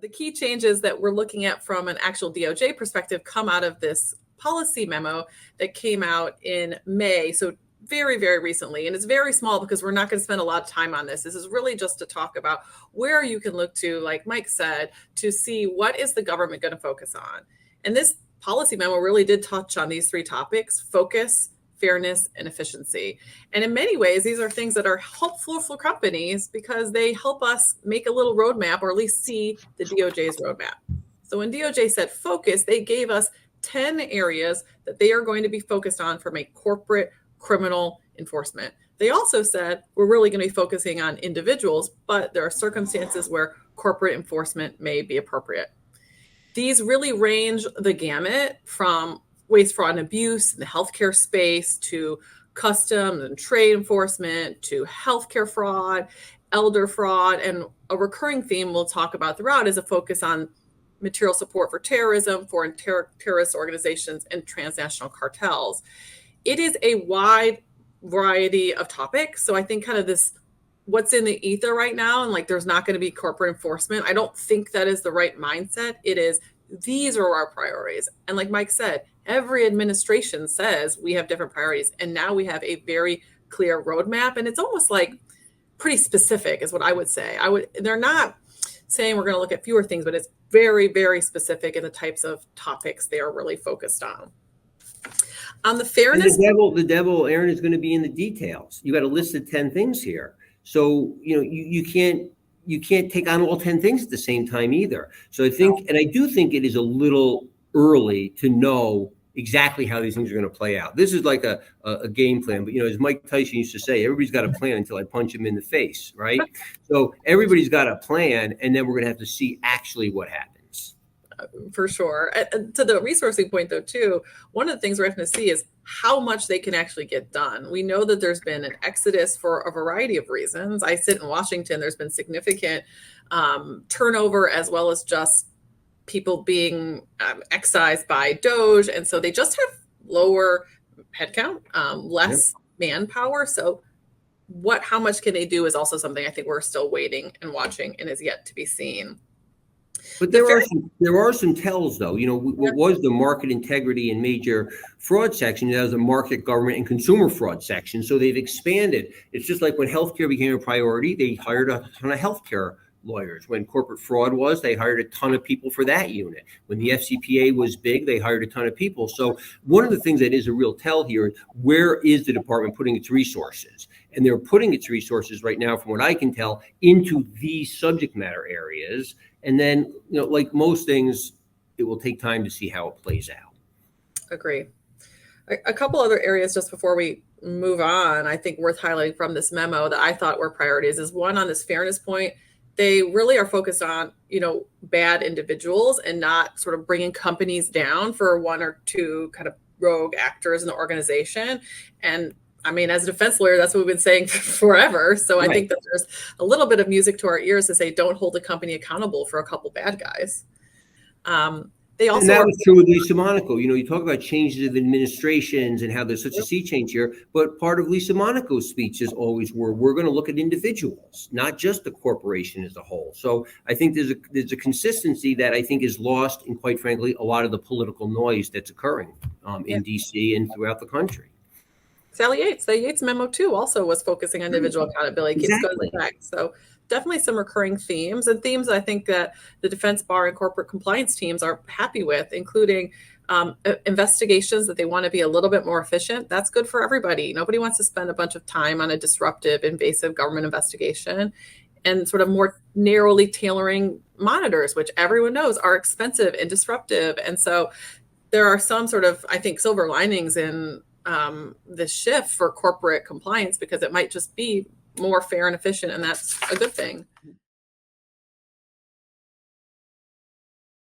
the key changes that we're looking at from an actual DOJ perspective come out of this policy memo that came out in May. So very, very recently. And it's very small because we're not going to spend a lot of time on this. This is really just to talk about where you can look to, like Mike said, to see what is the government going to focus on. And this policy memo really did touch on these three topics: focus, fairness, and efficiency. And in many ways, these are things that are helpful for companies because they help us make a little roadmap, or at least see the DOJ's roadmap. So when DOJ said focus, they gave us 10 areas that they are going to be focused on from a corporate criminal enforcement. They also said we're really going to be focusing on individuals, but there are circumstances where corporate enforcement may be appropriate. These really range the gamut from waste, fraud, and abuse in the healthcare space to customs and trade enforcement to healthcare fraud, elder fraud, and a recurring theme we'll talk about throughout is a focus on material support for terrorism, foreign terrorist organizations, and transnational cartels. It is a wide variety of topics. So I think kind of this, what's in the ether right now, and like there's not going to be corporate enforcement, I don't think that is the right mindset. It is, these are our priorities. And like Mike said, every administration says we have different priorities. And now we have a very clear roadmap. And it's almost like pretty specific is what I would say. They're not saying we're going to look at fewer things, but it's very, very specific in the types of topics they are really focused on. On the fairness, the devil, Erin, is going to be in the details. You got a list of 10 things here, so you can't take on all 10 things at the same time either. So I think, and I do think it is a little early to know exactly how these things are going to play out. This is like a game plan, but as Mike Tyson used to say, everybody's got a plan until I punch him in the face, right? So everybody's got a plan, and then we're going to have to see actually what happens. For sure. And to the resourcing point, though, too, one of the things we're going to see is how much they can actually get done. We know that there's been an exodus for a variety of reasons. I sit in Washington. There's been significant turnover, as well as just people being excised by DOJ. And so they just have lower headcount, less manpower. So how much can they do is also something I think we're still waiting and watching and is yet to be seen. But there are some tells, though. What was the market integrity and major fraud section? That was a market, government, and consumer fraud section. So they've expanded. It's just like when healthcare became a priority, they hired a ton of healthcare lawyers. When corporate fraud was, they hired a ton of people for that unit. When the FCPA was big, they hired a ton of people. So one of the things that is a real tell here is, where is the department putting its resources? And they're putting its resources right now, from what I can tell, into these subject matter areas. And then, like most things, it will take time to see how it plays out. Agree. A couple other areas just before we move on, I think worth highlighting from this memo that I thought were priorities is one, on this fairness point. They really are focused on, bad individuals and not sort of bringing companies down for one or two kind of rogue actors in the organization. And I mean, as a defense lawyer, that's what we've been saying forever. So I think that there's a little bit of music to our ears to say, don't hold a company accountable for a couple bad guys. They also, and that was true with Lisa Monaco. You talk about changes of administrations and how there's such a sea change here, but part of Lisa Monaco's speeches always were, we're going to look at individuals, not just the corporation as a whole. So I think there's a consistency that I think is lost in, quite frankly, a lot of the political noise that's occurring in DC and throughout the country. Sally Yates, the Yates memo too, also was focusing on individual accountability. Exactly. So definitely some recurring themes, and themes I think that the defense bar and corporate compliance teams are happy with, including investigations that they want to be a little bit more efficient. That's good for everybody. Nobody wants to spend a bunch of time on a disruptive, invasive government investigation, and sort of more narrowly tailoring monitors, which everyone knows are expensive and disruptive. And so there are some sort of, I think, silver linings in this shift for corporate compliance, because it might just be more fair and efficient, and that's a good thing.